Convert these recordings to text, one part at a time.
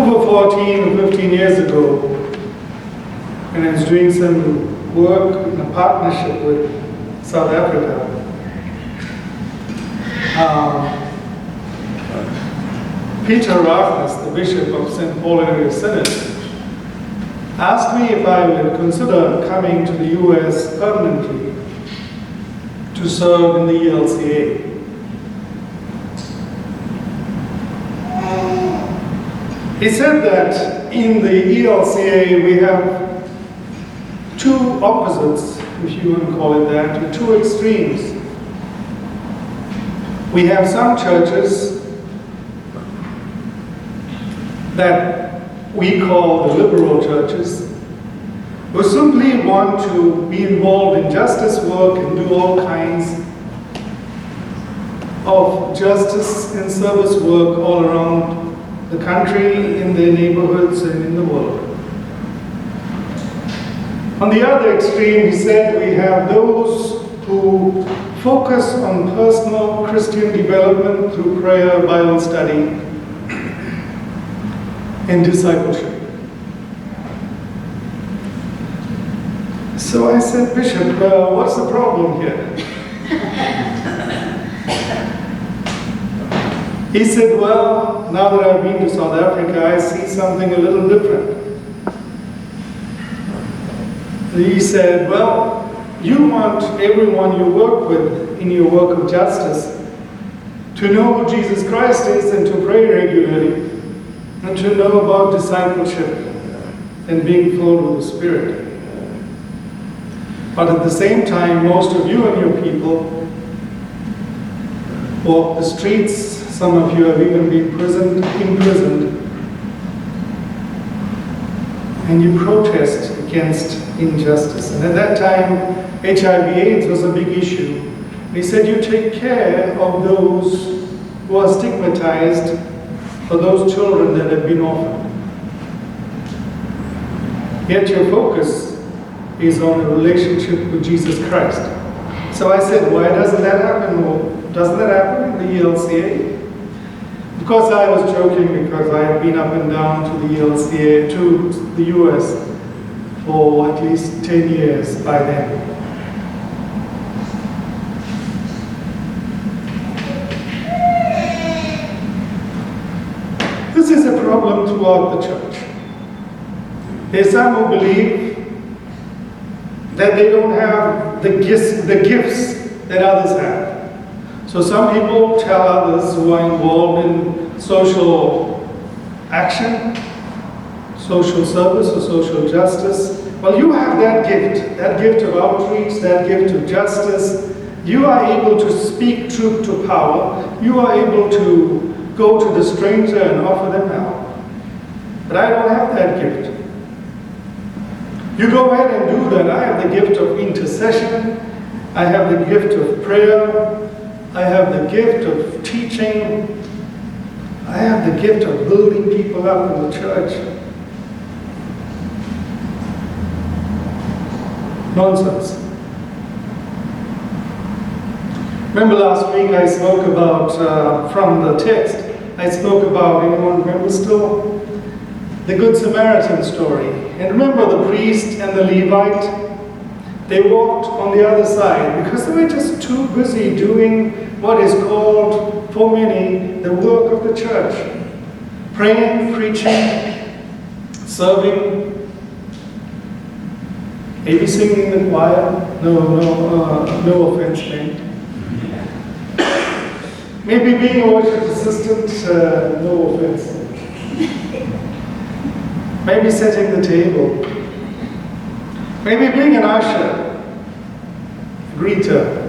over 14 or 15 years ago, when I was doing some work in a partnership with South Africa, Peter Rafnus, the Bishop of St. Paul Area Synod, asked me if I would consider coming to the US permanently to serve in the ELCA. He said that in the ELCA we have two opposites, if you want to call it that, two extremes. We have some churches that we call the liberal churches, who simply want to be involved in justice work and do all kinds of justice and service work all around the country, in their neighborhoods, and in the world. On the other extreme, he said, we have those who focus on personal Christian development through prayer, Bible study, and discipleship. So I said, Bishop, what's the problem here? He said, well, now that I've been to South Africa, I see something a little different. He said, well, you want everyone you work with in your work of justice to know who Jesus Christ is and to pray regularly and to know about discipleship and being filled with the Spirit. But at the same time, most of you and your people walk the streets. Some of you have even been imprisoned, and you protest against injustice. And at that time, HIV/AIDS was a big issue. He said, you take care of those who are stigmatized, for those children that have been orphaned. Yet your focus is on a relationship with Jesus Christ. So I said, why doesn't that happen? Well, doesn't that happen in the ELCA? Because I was joking, because I had been up and down to the ELCA, to the US, for at least 10 years by then. This is a problem throughout the church. There's some who believe that they don't have the gifts that others have. So some people tell others who are involved in social action, social service or social justice, well, you have that gift of outreach, that gift of justice. You are able to speak truth to power. You are able to go to the stranger and offer them help. But I don't have that gift. You go ahead and do that. I have the gift of intercession. I have the gift of prayer. I have the gift of teaching. I have the gift of building people up in the church. Nonsense. Remember last week I spoke about, from the text, I spoke about, anyone remember still? The Good Samaritan story. And remember the priest and the Levite? They walked on the other side because they were just too busy doing what is called, for many, the work of the church. Praying, preaching, serving, maybe singing in the choir. No offense meant. Maybe being a worship assistant, no offense. Maybe setting the table. Maybe being an usher, greeter.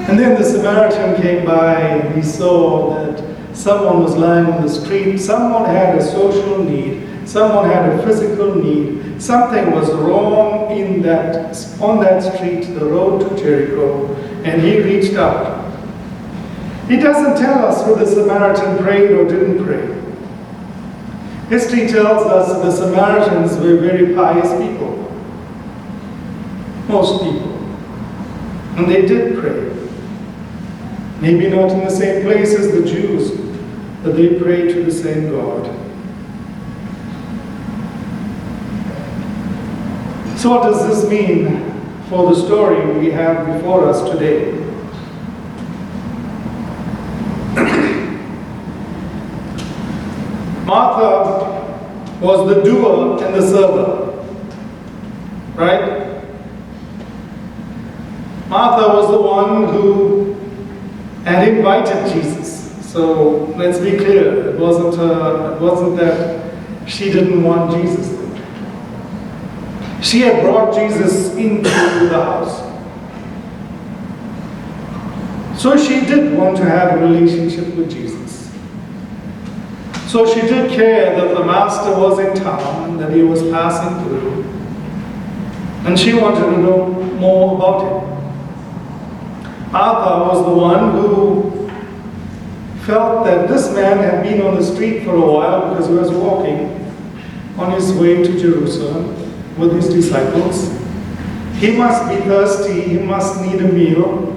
And then the Samaritan came by and he saw that someone was lying on the street. Someone had a social need. Someone had a physical need. Something was wrong on that street, the road to Jericho, and he reached out. He doesn't tell us whether the Samaritan prayed or didn't pray. History tells us that the Samaritans were very pious people. Most people. And they did pray. Maybe not in the same place as the Jews, but they pray to the same God. So what does this mean for the story we have before us today? Martha was the doer and the server, right? Martha was the one who had invited Jesus. So let's be clear, it wasn't that she didn't want Jesus. She had brought Jesus into the house. So she did want to have a relationship with Jesus. So she did care that the Master was in town and that he was passing through. And she wanted to know more about him. Martha was the one who felt that this man had been on the street for a while because he was walking on his way to Jerusalem with his disciples. He must be thirsty, he must need a meal,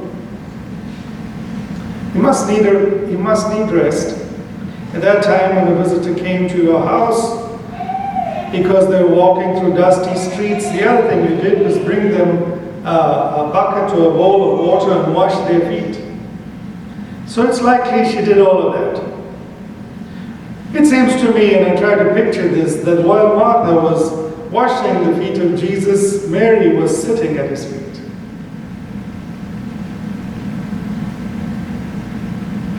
he must need rest. At that time when a visitor came to your house, because they were walking through dusty streets, the other thing you did was bring them a bucket or a bowl of water and wash their feet. So it's likely she did all of that. It seems to me, and I try to picture this, that while Martha was washing the feet of Jesus, Mary was sitting at his feet.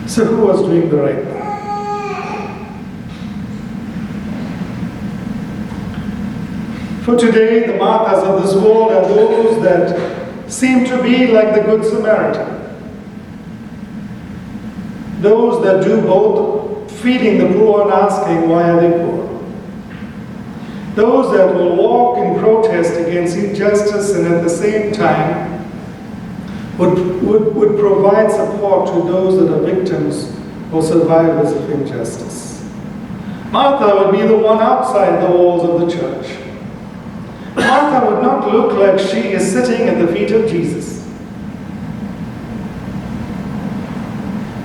So who was doing the right thing? For today, the Marthas of this world are those that seem to be like the Good Samaritan. Those that do both feeding the poor and asking, why are they poor? Those that will walk in protest against injustice and at the same time would provide support to those that are victims or survivors of injustice. Martha would be the one outside the walls of the church. Martha would not look like she is sitting at the feet of Jesus.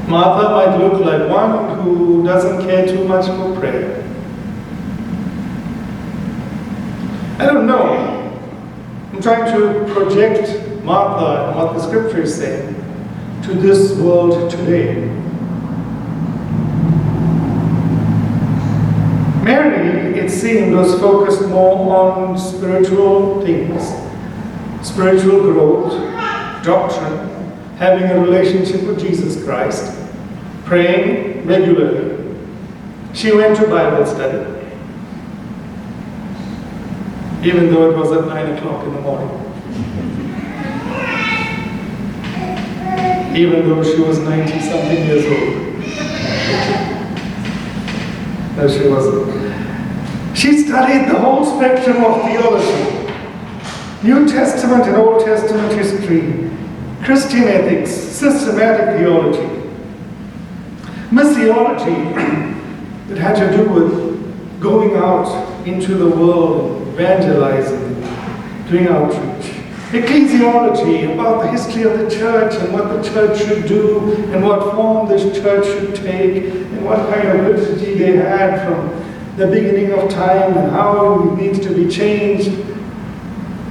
Martha might look like one who doesn't care too much for prayer. I don't know. I'm trying to project Martha and what the scripture is saying to this world today. Mary, it seemed, was focused more on spiritual things, spiritual growth, doctrine, having a relationship with Jesus Christ, praying regularly. She went to Bible study, even though it was at 9 o'clock in the morning. Even though she was 90-something years old. No, she wasn't. She studied the whole spectrum of theology. New Testament and Old Testament history, Christian ethics, systematic theology, missiology that had to do with going out into the world and evangelizing, doing outreach. Ecclesiology, about the history of the church and what the church should do and what form this church should take and what kind of liturgy they had from the beginning of time and how it needs to be changed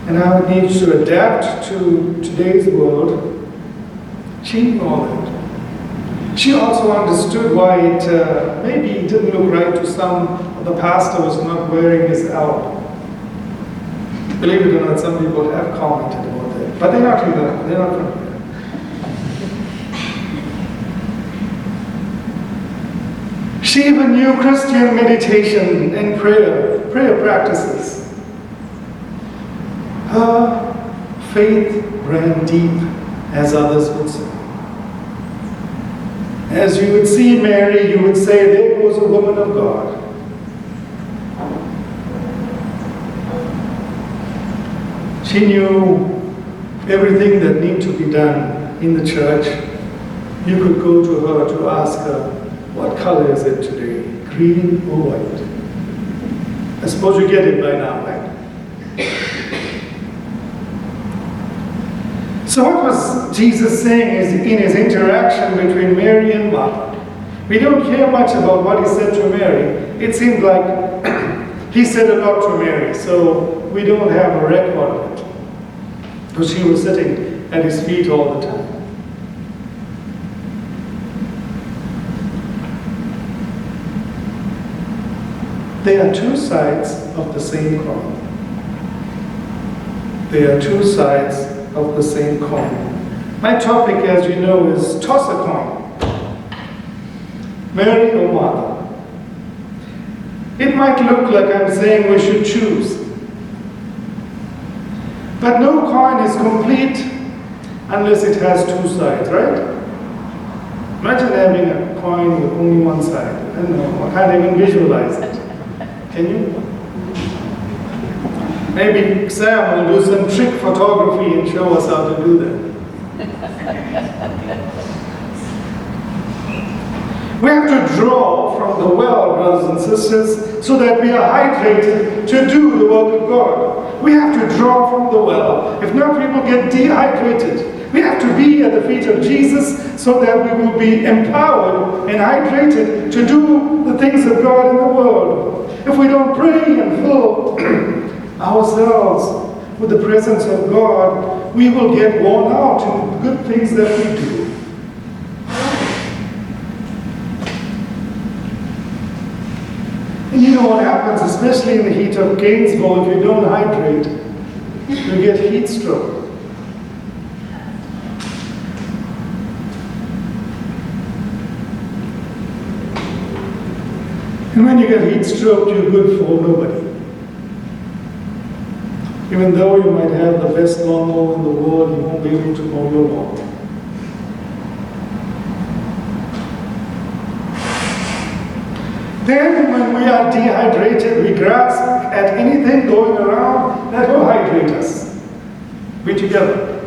and how it needs to adapt to today's world. She knew all that. She also understood why it maybe didn't look right to some of the pastor was not wearing his alb. Believe it or not, some people have commented about that, but they're not here. They're not from here. She even knew Christian meditation and prayer practices. Her faith ran deep, as others would say. As you would see Mary, you would say, there goes a woman of God. She knew everything that needed to be done in the church. You could go to her to ask her, what color is it today? Green or white? I suppose you get it by now, right? So what was Jesus saying in his interaction between Mary and Martha? We don't hear much about what he said to Mary. It seemed like he said a lot to Mary, so we don't have a record of it. Because she was sitting at his feet all the time. There are two sides of the same coin. There are two sides of the same coin. My topic, as you know, is toss a coin. Mary or Martha. It might look like I'm saying we should choose. But no coin is complete unless it has two sides, right? Imagine having a coin with only one side. I don't know, I can't even visualize it. Can you? Maybe Sam will do some trick photography and show us how to do that. We have to draw from the well, brothers and sisters, so that we are hydrated to do the work of God. We have to draw from the well. If not, we will get dehydrated. We have to be at the feet of Jesus so that we will be empowered and hydrated to do the things of God in the world. If we don't pray and fill ourselves with the presence of God, we will get worn out in good things that we do. And you know what happens, especially in the heat of Gainesville, if you don't hydrate, you get heat stroke. And when you get heat stroke, you're good for nobody. Even though you might have the best lawnmower in the world, you won't be able to mow your lawn. Then when we are dehydrated, we grasp at anything going around that will hydrate us. We together.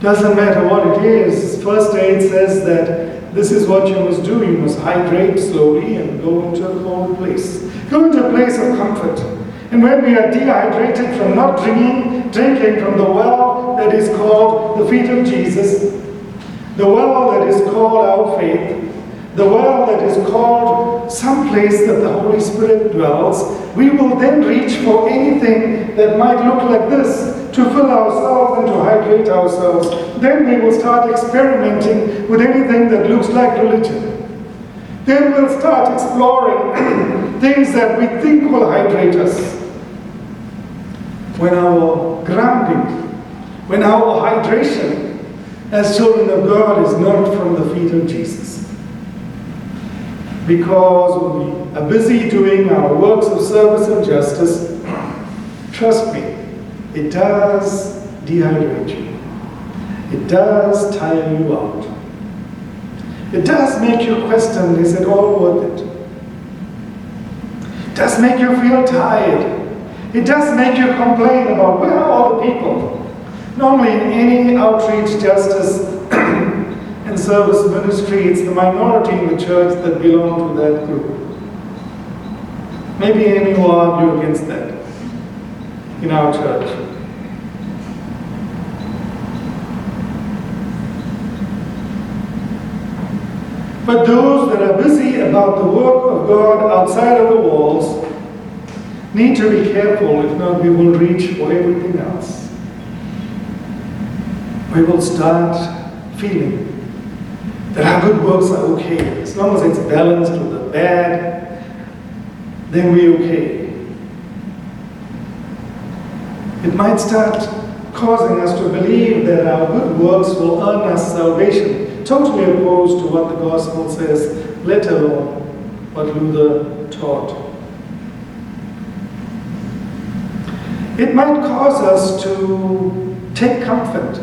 Doesn't matter what it is. First aid says that this is what you must do. You must hydrate slowly and go into a cold place. Go into a place of comfort. And when we are dehydrated from not drinking from the well that is called the feet of Jesus, the well that is called our faith, the well that is called some place that the Holy Spirit dwells, we will then reach for anything that might look like this to fill ourselves and to hydrate ourselves. Then we will start experimenting with anything that looks like religion. Then we'll start exploring things that we think will hydrate us. When our grounding, when our hydration as children of God is not from the feet of Jesus. Because we are busy doing our works of service and justice, trust me, it does dehydrate you. It does tire you out. It does make you question, is it all worth it? It does make you feel tired. It does make you complain about where are all the people. Normally in any outreach, justice, and service ministry, it's the minority in the church that belong to that group. Maybe any will argue against that in our church. But those that are busy about the work of God outside of the walls need to be careful, if not we will reach for everything else. We will start feeling that our good works are okay. As long as it's balanced with the bad, then we're okay. It might start causing us to believe that our good works will earn us salvation, totally opposed to what the gospel says, let alone what Luther taught. It might cause us to take comfort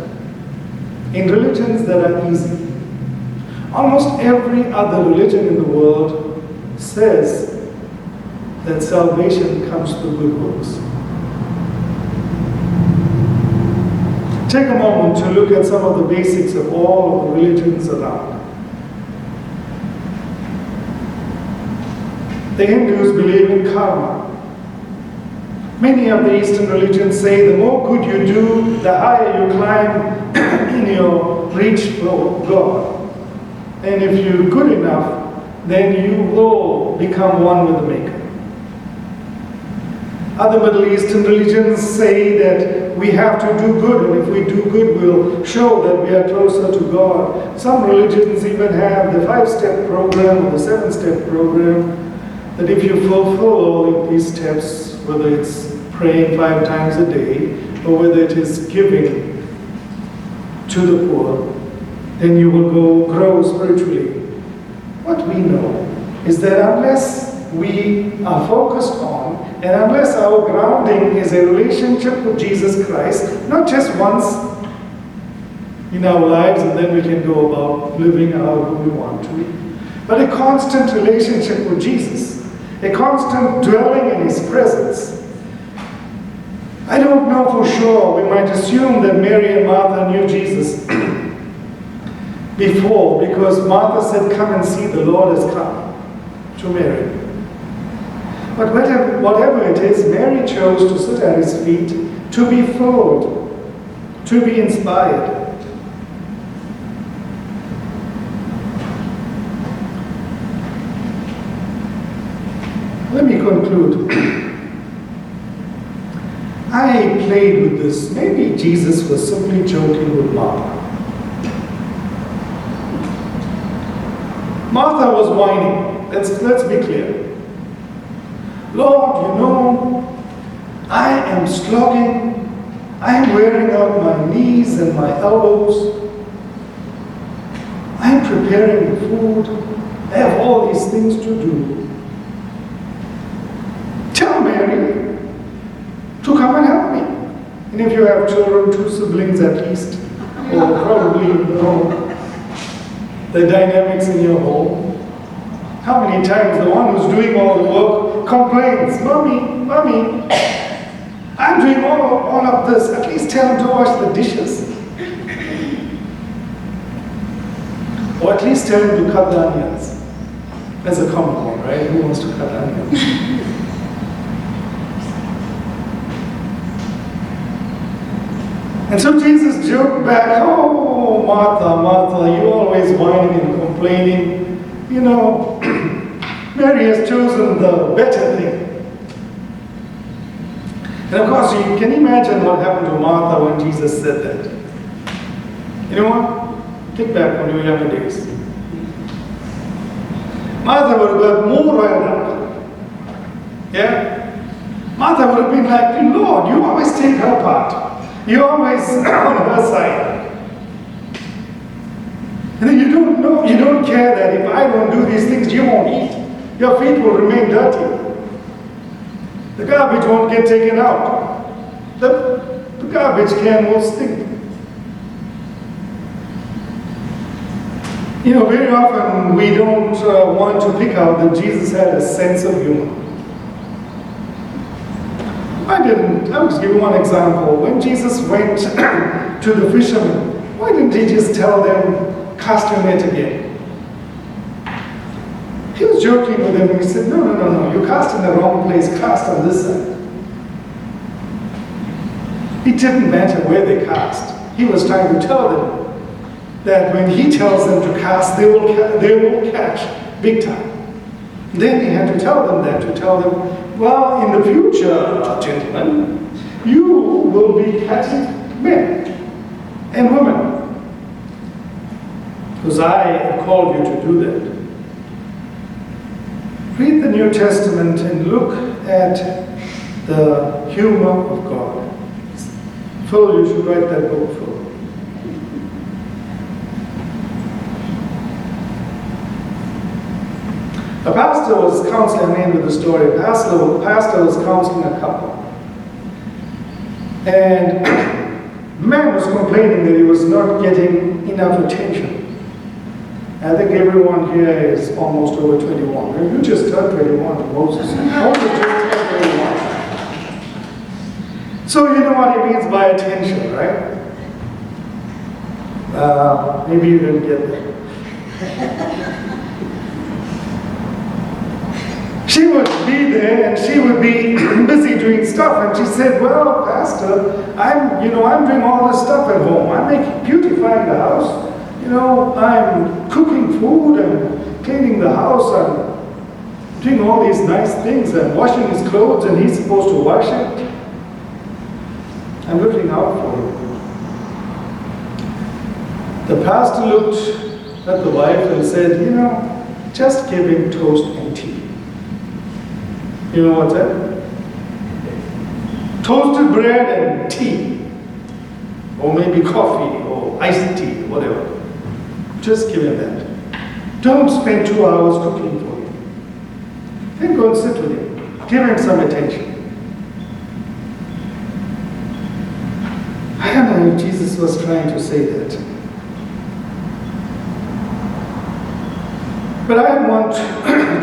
in religions that are easy. Almost every other religion in the world says that salvation comes through good works. Take a moment to look at some of the basics of all of the religions around. The Hindus believe in karma. Many of the Eastern religions say the more good you do, the higher you climb in your reach for God. And if you're good enough, then you will become one with the Maker. Other Middle Eastern religions say that we have to do good, and if we do good, we'll show that we are closer to God. Some religions even have the 5-step program or the 7-step program, that if you fulfill all of these steps, whether it's praying 5 times a day, or whether it is giving to the poor, then you will grow spiritually. What we know is that unless we are focused on, and unless our grounding is a relationship with Jesus Christ, not just once in our lives and then we can go about living how we want to, but a constant relationship with Jesus, a constant dwelling in His presence. I don't know for sure. We might assume that Mary and Martha knew Jesus before, because Martha said, "Come and see, the Lord has come," to Mary. But whatever it is, Mary chose to sit at His feet, to be filled, to be inspired. Let me conclude. I played with this. Maybe Jesus was simply joking with Martha. Martha was whining. Let's be clear. "Lord, you know, I am slogging. I am wearing out my knees and my elbows. I am preparing food. I have all these things to do. Tell Mary to come and help me." And if you have children, 2 siblings at least, or probably know the dynamics in your home, how many times the one who's doing all the work complains, Mommy, I'm doing all of this. At least tell him to wash the dishes. Or at least tell him to cut the onions. That's a common one, right? Who wants to cut onions? And so Jesus joked back, "Oh, Martha, Martha, you're always whining and complaining. You know, Mary has chosen the better thing." And of course, you can imagine what happened to Martha when Jesus said that. You know what? Think back on your younger days. Martha would have got more riled up. Yeah? Martha would have been like, "Lord, you always take her part. You're always on her side. And then you don't care that if I don't do these things, you won't eat. Your feet will remain dirty. The garbage won't get taken out. The garbage can will stink." You know, very often we don't want to pick out that Jesus had a sense of humor. I'll just give you one example. When Jesus went to the fishermen, why didn't He just tell them, "Cast your net again"? He was joking with them and He said, No, you cast in the wrong place, cast on this side. It didn't matter where they cast. He was trying to tell them that when He tells them to cast, they will catch big time. Then He had to tell them that, to tell them, "Well, in the future, gentlemen, you will be catching men and women, because I have called you to do that." Read the New Testament and look at the humor of God. Phil, you should write that book, Phil. A pastor was counseling, I'm in with the story, a pastor was counseling a couple. And the man was complaining that he was not getting enough attention. I think everyone here is almost over 21. You just turned 21, Moses. Moses just turned 21. So you know what he means by attention, right? Maybe you didn't get that. she would be there and she would be busy doing stuff. And she said, well, Pastor, I'm doing all this stuff at home. I'm beautifying the house. I'm cooking food and cleaning the house. I'm doing all these nice things. I'm washing his clothes and he's supposed to wash it. I'm looking out for him. The pastor looked at the wife and said, just give him toast and tea. You know what's that? Toasted bread and tea. Or maybe coffee or iced tea, whatever. Just give him that. Don't spend 2 hours cooking for him. Then go and sit with him. Give him some attention. I don't know if Jesus was trying to say that. But I want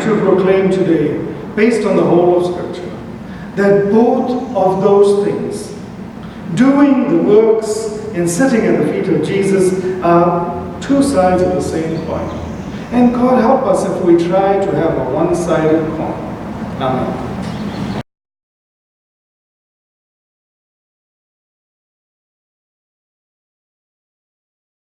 to proclaim today, based on the whole of Scripture, that both of those things, doing the works and sitting at the feet of Jesus, are two sides of the same coin. And God help us if we try to have a one-sided coin. Amen.